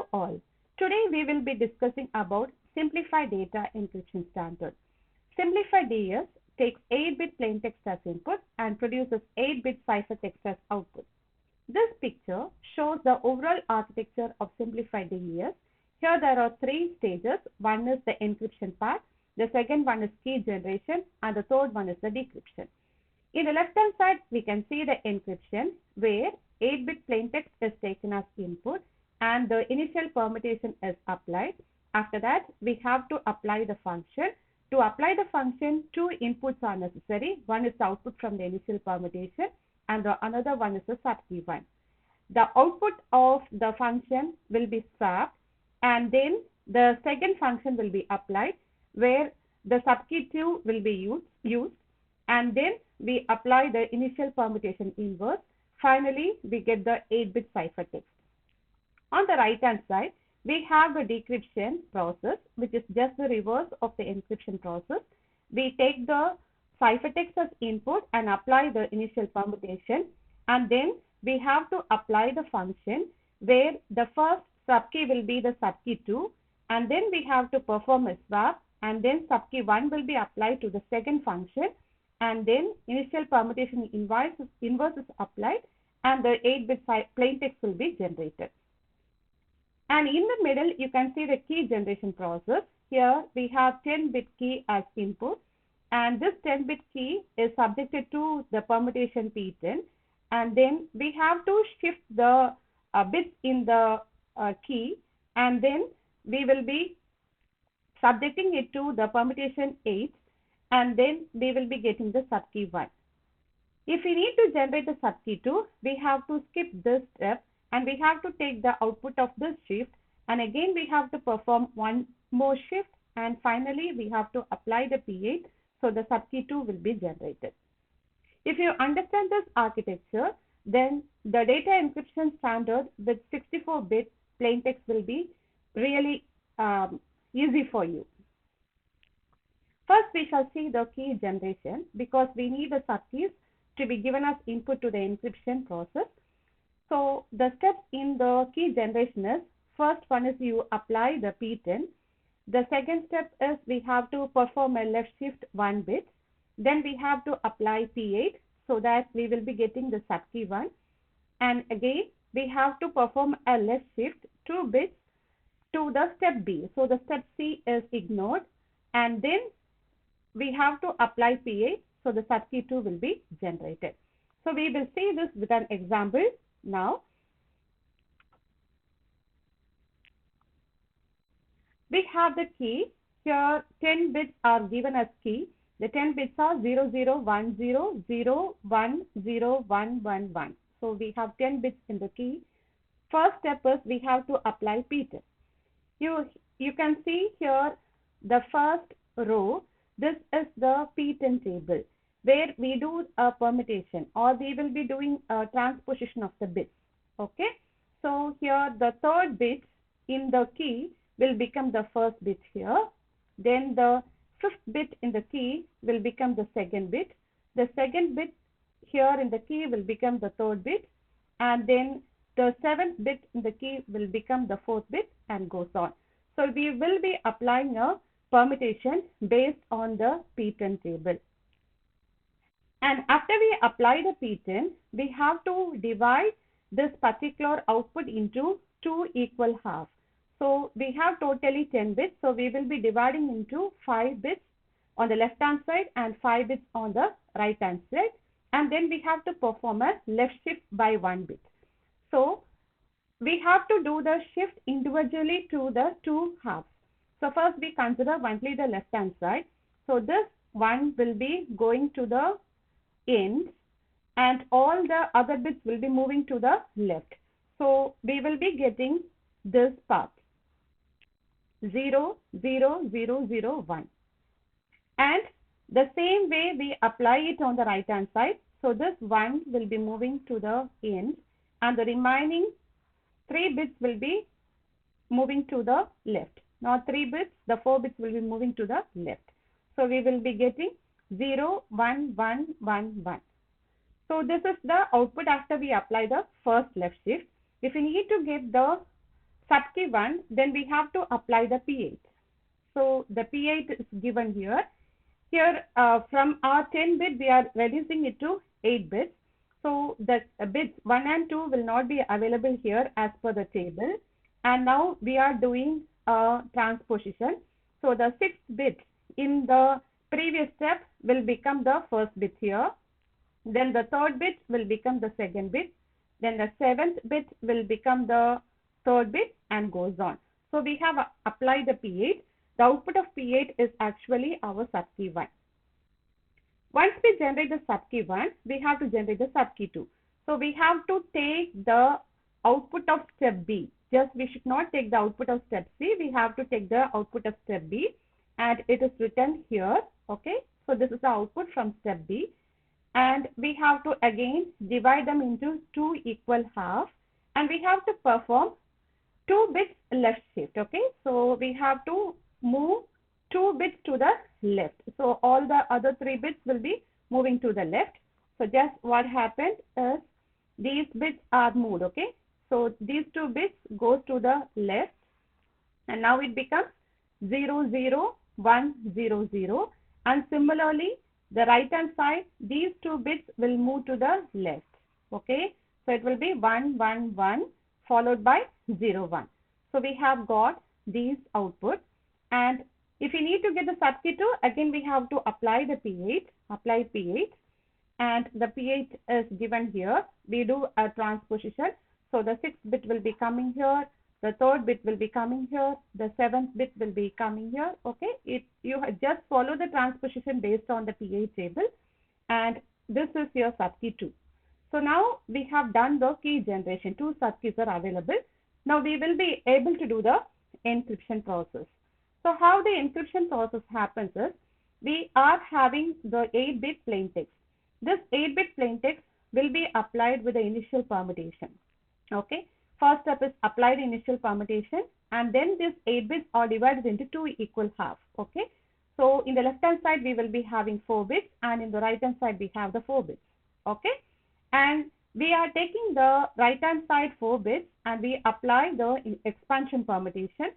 Hello all. Today we will be discussing about Simplified Data Encryption Standard. Simplified DS takes 8-bit plaintext as input and produces 8-bit ciphertext as output. This picture shows the overall architecture of Simplified DES. Here there are three stages. One is the encryption part, the second one is key generation, and the third one is the decryption. In the left hand side, we can see the encryption where 8-bit plaintext is taken as input and the initial permutation is applied. After that, we have to apply the function. To apply the function, two inputs are necessary. One is the output from the initial permutation and the another one is the subkey 1. The output of the function will be swapped and then the second function will be applied where the subkey 2 will be used and then we apply the initial permutation inverse. Finally, we get the 8-bit ciphertext. On the right hand side, we have the decryption process, which is just the reverse of the encryption process. We take the ciphertext as input and apply the initial permutation, and then we have to apply the function where the first subkey will be the subkey 2, and then we have to perform a swap, and then subkey 1 will be applied to the second function, and then initial permutation inverse is applied, and the 8-bit plaintext will be generated. And in the middle, you can see the key generation process. Here we have 10-bit key as input, and this 10-bit key is subjected to the permutation P10, and then we have to shift the bits in the key, and then we will be subjecting it to the permutation 8, and then we will be getting the subkey 1. If we need to generate the subkey 2, we have to skip this step and we have to take the output of this shift, and again we have to perform one more shift, and finally we have to apply the P8, so the subkey 2 will be generated. If you understand this architecture, then the data encryption standard with 64-bit plaintext will be really easy for you. First, we shall see the key generation because we need the subkeys to be given as input to the encryption process. So the steps in the key generation is, first one is you apply the P10. The second step is we have to perform a left shift 1 bit. Then we have to apply P8 so that we will be getting the subkey 1. And again, we have to perform a left shift 2 bits to the step B. So the step C is ignored. And then we have to apply P8. So the subkey 2 will be generated. So we will see this with an example now. We have the key. Here 10 bits are given as key. The 10 bits are 0010010111. So we have 10 bits in the key. First step is we have to apply P10. You can see here the first row. This is the P10 table where we do a permutation or we will be doing a transposition of the bits. Okay. So here the third bit in the key will become the first bit here. Then the fifth bit in the key will become the second bit. The second bit here in the key will become the third bit. And then the seventh bit in the key will become the fourth bit and goes on. So we will be applying a permutation based on the P10 table. And after we apply the P10, we have to divide this particular output into 2 equal halves. So we have totally 10 bits. So we will be dividing into 5 bits on the left hand side and 5 bits on the right hand side. And then we have to perform a left shift by 1 bit. So we have to do the shift individually to the 2 halves. So first we consider only the left hand side. So this one will be going to the ends and all the other bits will be moving to the left. So we will be getting this path 0, 0, 0, 0, 1. And the same way we apply it on the right hand side. So this 1 will be moving to the end and the remaining 3 bits will be moving to the left. Now 3 bits, the 4 bits will be moving to the left. So we will be getting 0, 1, 1, 1, 1. So this is the output after we apply the first left shift. If we need to get the subkey 1, then we have to apply the P8. So the P8 is given here. Here from our 10 bit, we are reducing it to 8 bits. So the bits 1 and 2 will not be available here as per the table. And now we are doing a transposition. So the 6th bit in the previous step will become the first bit here. Then the 3rd bit will become the 2nd bit. Then the 7th bit will become the 3rd bit and goes on. So we have applied the P8. The output of P8 is actually our subkey 1. Once we generate the subkey 1, we have to generate the subkey 2. So we have to take the output of step B. Just we should not take the output of step C. We have to take the output of step B, and it is written here. Okay. So this is the output from step B. And we have to again divide them into 2 equal halves, and we have to perform 2 bits left shift. Okay. So we have to move 2 bits to the left. So all the other 3 bits will be moving to the left. So just what happened is these bits are moved. Okay. So these 2 bits goes to the left, and now it becomes 0, 0, 1, 0, 0. And similarly, the right hand side, these 2 bits will move to the left. Okay. So it will be 1, 1, 1 followed by 0, 1. So we have got these outputs. And if we need to get the subkey 2, again we have to apply the P8, apply P8, and the P8 is given here. We do a transposition. So the 6th bit will be coming here, the 3rd bit will be coming here, the 7th bit will be coming here. Okay, you just follow the transposition based on the P8 table, and this is your subkey 2. So now we have done the key generation. 2 subkeys are available. Now we will be able to do the encryption process. So how the encryption process happens is, we are having the 8-bit plaintext. This 8-bit plaintext will be applied with the initial permutation. Okay. First step is apply the initial permutation, and then these 8 bits are divided into 2 equal halves. Okay. So in the left hand side, we will be having 4 bits, and in the right hand side, we have the 4 bits. Okay. And we are taking the right hand side 4 bits, and we apply the expansion permutation.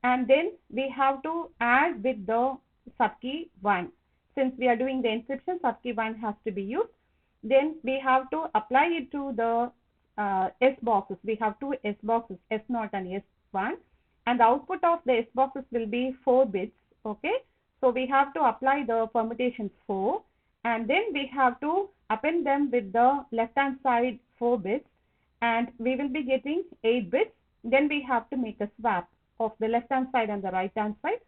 And then we have to add with the subkey 1. Since we are doing the encryption, subkey 1 has to be used. Then we have to apply it to the S boxes. We have 2 S boxes, S0 and S1. And the output of the S boxes will be 4 bits. Okay. So we have to apply the permutation 4. And then we have to append them with the left hand side 4 bits. And we will be getting 8 bits. Then we have to make a swap of the left hand side and the right hand side,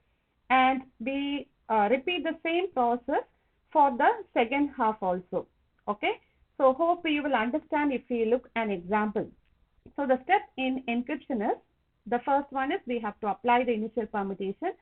and we repeat the same process for the second half also. Okay, so hope you will understand if we look an example. So the step in encryption is, the first one is we have to apply the initial permutation,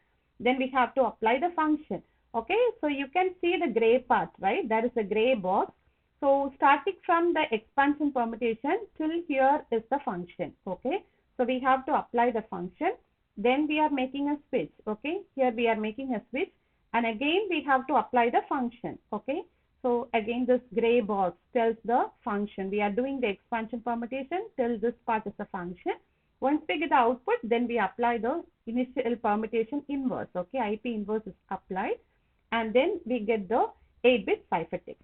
then we have to apply the function. Okay, so you can see the gray part, right? That is the gray box. So starting from the expansion permutation till here is the function. Okay, so we have to apply the function. Then we are making a switch. Okay, here we are making a switch, and again we have to apply the function. Okay, so again this gray box tells the function. We are doing the expansion permutation till this part is the function. Once we get the output, then we apply the initial permutation inverse. Okay, IP inverse is applied, and then we get the 8-bit ciphertext.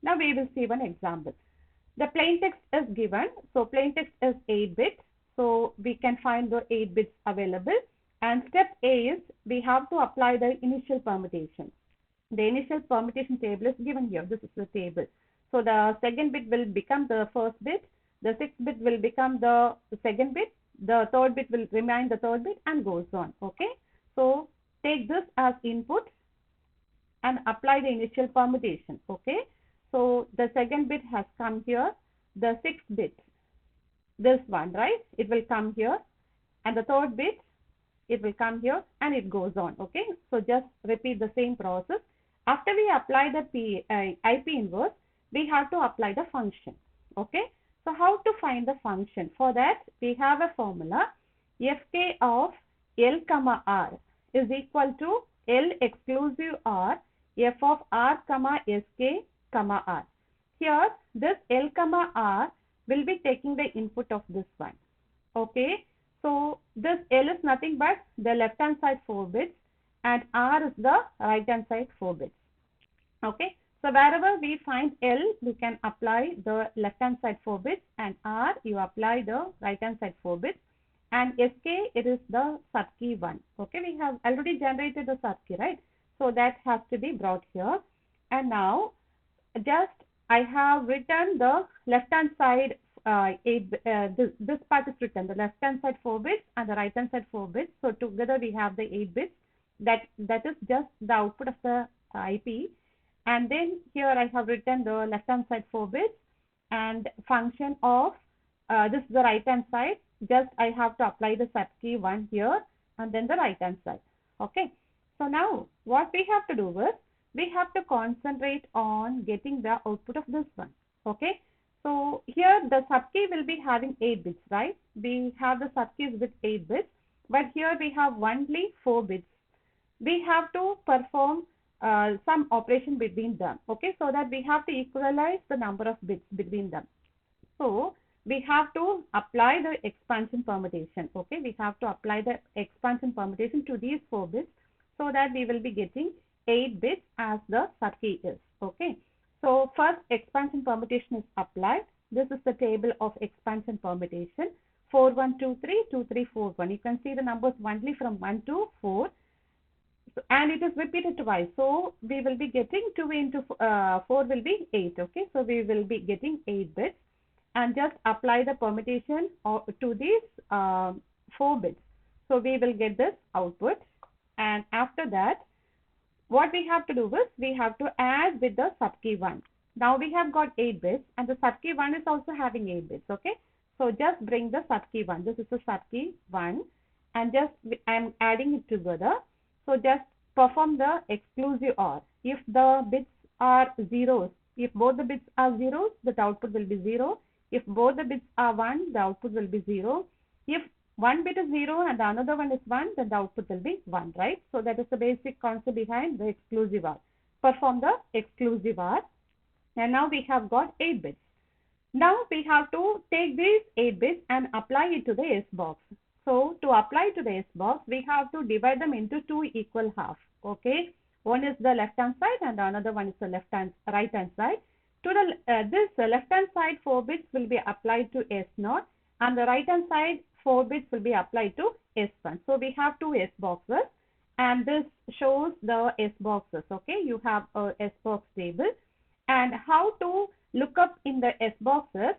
Now we will see one example. The plaintext is given. So plaintext is 8-bit. So we can find the 8 bits available, and step A is we have to apply the initial permutation. The initial permutation table is given here. This is the table. So the 2nd bit will become the 1st bit, the 6th bit will become the 2nd bit, the 3rd bit will remain the 3rd bit, and goes on. Okay. So take this as input and apply the initial permutation. Okay. So the 2nd bit has come here, the 6th bit, this one, right? It will come here, and the 3rd bit, it will come here, and it goes on. Okay. So just repeat the same process. After we apply the IP inverse, we have to apply the function. Okay. So how to find the function? For that, we have a formula. Fk of L comma R is equal to L exclusive R F of R comma Sk comma R. Here, this L comma R will be taking the input of this one. Okay. So This L is nothing but the left hand side 4 bits and R is the right hand side 4 bits. Okay, so wherever we find L, we can apply the left hand side 4 bits, and R, you apply the right hand side 4 bits, and SK, it is the subkey 1. Okay, we have already generated the subkey, right? So that has to be brought here. And now just I have written the left hand side this part is written, the left hand side 4 bits and the right hand side 4 bits. So together we have the 8 bits. That is just the output of the IP. And then here I have written the left hand side 4 bits and function of this is the right hand side. Just I have to apply the subkey 1 here and then the right hand side. Okay. So now what we have to do is we have to concentrate on getting the output of this one. Okay. So here the subkey will be having 8 bits, right? We have the subkeys with 8 bits, but here we have only 4 bits. We have to perform some operation between them, okay, so that we have to equalize the number of bits between them. So we have to apply the expansion permutation, okay, we have to apply the expansion permutation to these 4 bits so that we will be getting 8 bits as the subkey is, okay. So first expansion permutation is applied. This is the table of expansion permutation, 4123 2341. You can see the numbers only from 1 to 4. And it is repeated twice, so we will be getting 2 into 4 will be 8, okay, so we will be getting 8 bits and just apply the permutation to these 4 bits, so we will get this output. And after that what we have to do is we have to add with the subkey 1. Now we have got 8 bits and the subkey 1 is also having 8 bits, okay, so just bring the subkey 1, this is the subkey 1, and just I am adding it together. So just perform the exclusive OR. If the bits are zeros, if both the bits are zeros, the output will be 0. If both the bits are 1, the output will be 0. If one bit is 0 and the another one is 1, then the output will be 1, right? So that is the basic concept behind the exclusive OR. Perform the exclusive OR. And now we have got 8 bits. Now we have to take these 8 bits and apply it to the S box. So to apply to the S box, we have to divide them into 2 equal halves. Okay, one is the left hand side and the another one is the right hand side. To the this left hand side 4 bits will be applied to S0 and the right hand side 4 bits will be applied to S1. So we have 2 S boxes and this shows the S boxes. Okay, you have a S box table, and how to look up in the S boxes,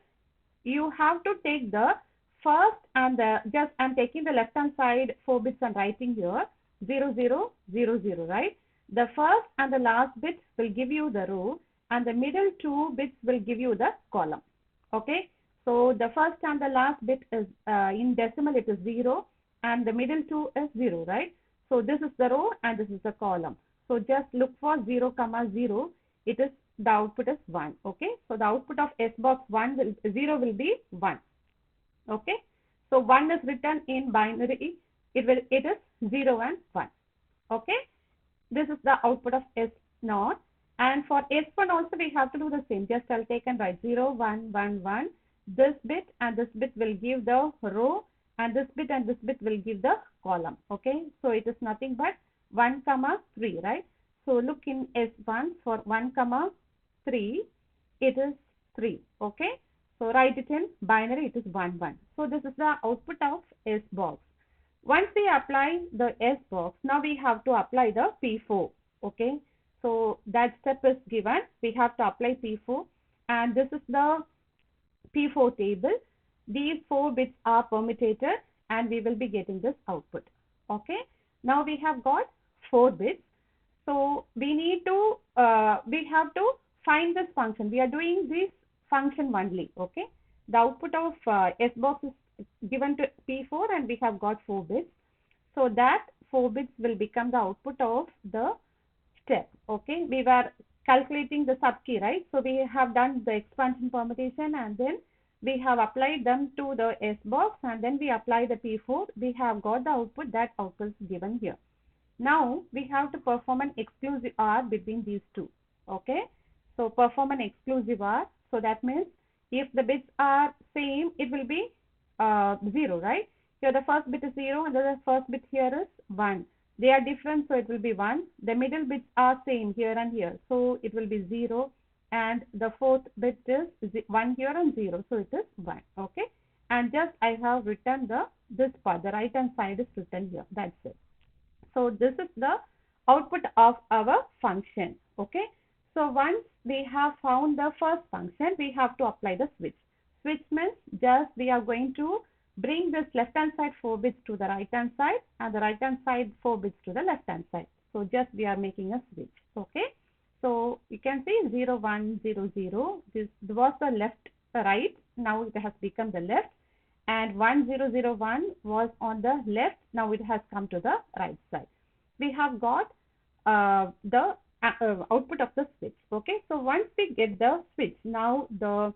you have to take the first and just I'm taking the left hand side 4 bits and writing here 0 0 0 0, right? The first and the last bit will give you the row and the middle 2 bits will give you the column. Okay, so the first and the last bit is in decimal it is 0 and the middle 2 is 0, right? So this is the row and this is the column. So just look for 0 comma 0. It is the output is 1. Okay, so the output of S box 0 will be 1. Okay, so 1 is written in binary, it is 0 and 1. Okay, this is the output of S0, and for S1 also we have to do the same. Just I'll take and write 0 1 1 1. This bit and this bit will give the row and this bit and this bit will give the column. Okay, so it is nothing but 1 comma 3, right? So look in S1 for 1 comma 3, it is 3. Okay, so write it in binary, it is 1 1. So this is the output of S box. Once we apply the S box, now we have to apply the P4. Okay, so that step is given. We have to apply P4 and this is the P4 table. These 4 bits are permutated and we will be getting this output. Okay, now we have got 4 bits. So we need to, we have to find this function. We are doing this function only. Okay, the output of S box is given to P4 and we have got 4 bits. So that 4 bits will become the output of the step. Okay, we were calculating the subkey, right? So we have done the expansion permutation and then we have applied them to the S box and then we apply the P4. We have got the output, that output is given here. Now we have to perform an exclusive OR between these two. Okay, so perform an exclusive OR. So that means if the bits are same, it will be 0, right? Here the first bit is 0 and the first bit here is 1. They are different, so it will be 1. The middle bits are same here and here, so it will be 0. And the fourth bit is 1 here and 0, so it is 1. Okay. And just I have written this part, the right hand side is written here. That's it. So this is the output of our function. Okay. So once we have found the first function, we have to apply the switch. Switch means just we are going to bring this left hand side 4 bits to the right hand side and the right hand side 4 bits to the left hand side. So just we are making a switch. Okay. So you can see 0, 1, 0, 0. This was the left, right. Now it has become the left. And 1, 0, 0, 1 was on the left. Now it has come to the right side. We have got the output of the switch. Okay. So once we get the switch, now the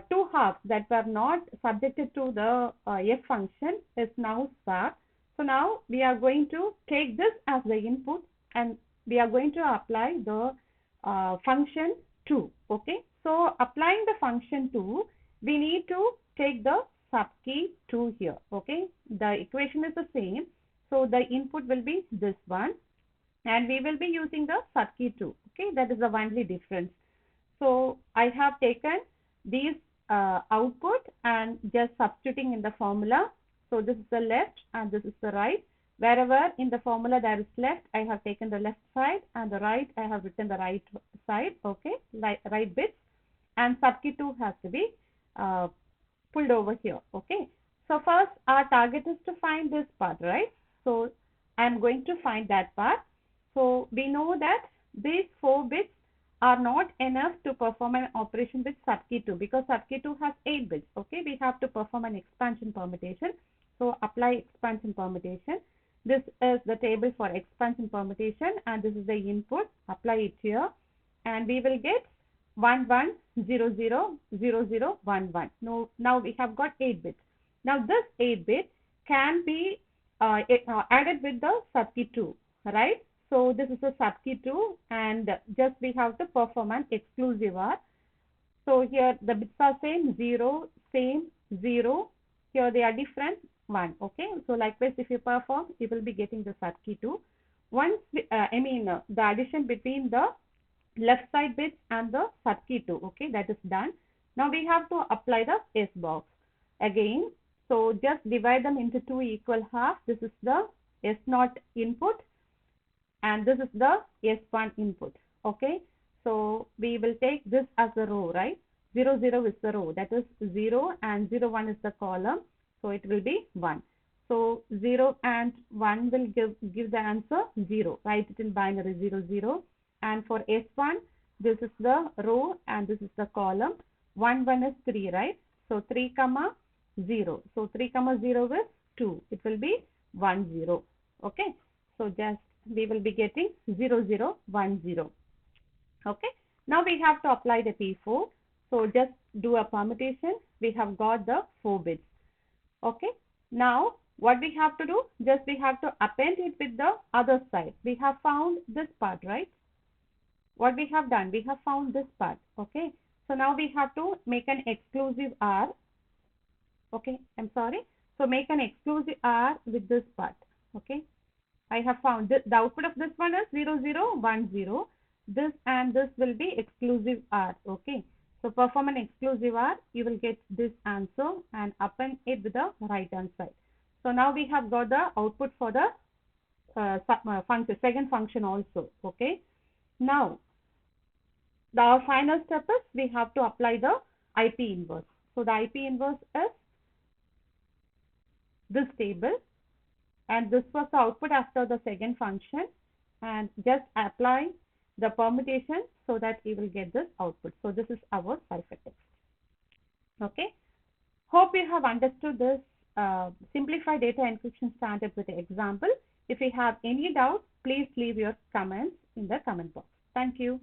two halves that were not subjected to the f function is now swapped. So now we are going to take this as the input and we are going to apply the function 2. Okay. So applying the function 2, we need to take the subkey 2 here. Okay. The equation is the same. So the input will be this one and we will be using the subkey 2. Okay. That is the only difference. So I have taken these output and just substituting in the formula. So this is the left and this is the right. Wherever in the formula there is left, I have taken the left side and the right, I have written the right side. Okay, right bits, and subkey 2 has to be pulled over here. Okay, so first our target is to find this part, right? So I am going to find that part. So we know that these 4 bits are not enough to perform an operation with subkey 2 because subkey 2 has 8 bits. Okay, we have to perform an expansion permutation. So apply expansion permutation. This is the table for expansion permutation and this is the input. Apply it here and we will get 1 1 0 0 0 0 1 1. Now we have got 8 bits. Now this 8 bit can be added with the subkey 2, right? So this is a subkey 2 and just we have to perform an exclusive OR. So here the bits are same, 0, same, 0. Here they are different, 1. Okay. So likewise if you perform, you will be getting the subkey 2. Once, the addition between the left side bits and the subkey 2. Okay. That is done. Now we have to apply the S box again. So just divide them into 2 equal half. This is the S0 input. And this is the S1 input. Okay. So we will take this as a row, right? 0, 0 is the row. That is 0 and 0, 1 is the column. So it will be 1. So 0 and 1 will give the answer 0. Write it in binary 0, 0. And for S1, this is the row and this is the column. 1, 1 is 3, right? So 3, 0. So 3, 0 is 2. It will be 1, 0. Okay. So just we will be getting 0, 0, 1, 0. Okay. Now we have to apply the P4. So just do a permutation. We have got the 4 bits. Okay. Now what we have to do? Just we have to append it with the other side. We have found this part, right? What we have done? We have found this part. Okay. So now we have to make an exclusive OR. Okay. I'm sorry. So make an exclusive OR with this part. Okay. I have found this, the output of this one is 0, 0, 1, 0. This and this will be exclusive OR. Okay. So perform an exclusive OR. You will get this answer and append it with the right hand side. So now we have got the output for the function, second function also. Okay. Now the final step is we have to apply the IP inverse. So the IP inverse is this table. And this was the output after the second function, and just apply the permutation so that you will get this output. So this is our ciphertext. Okay. Hope you have understood this simplified data encryption standard with the example. If you have any doubt, please leave your comments in the comment box. Thank you.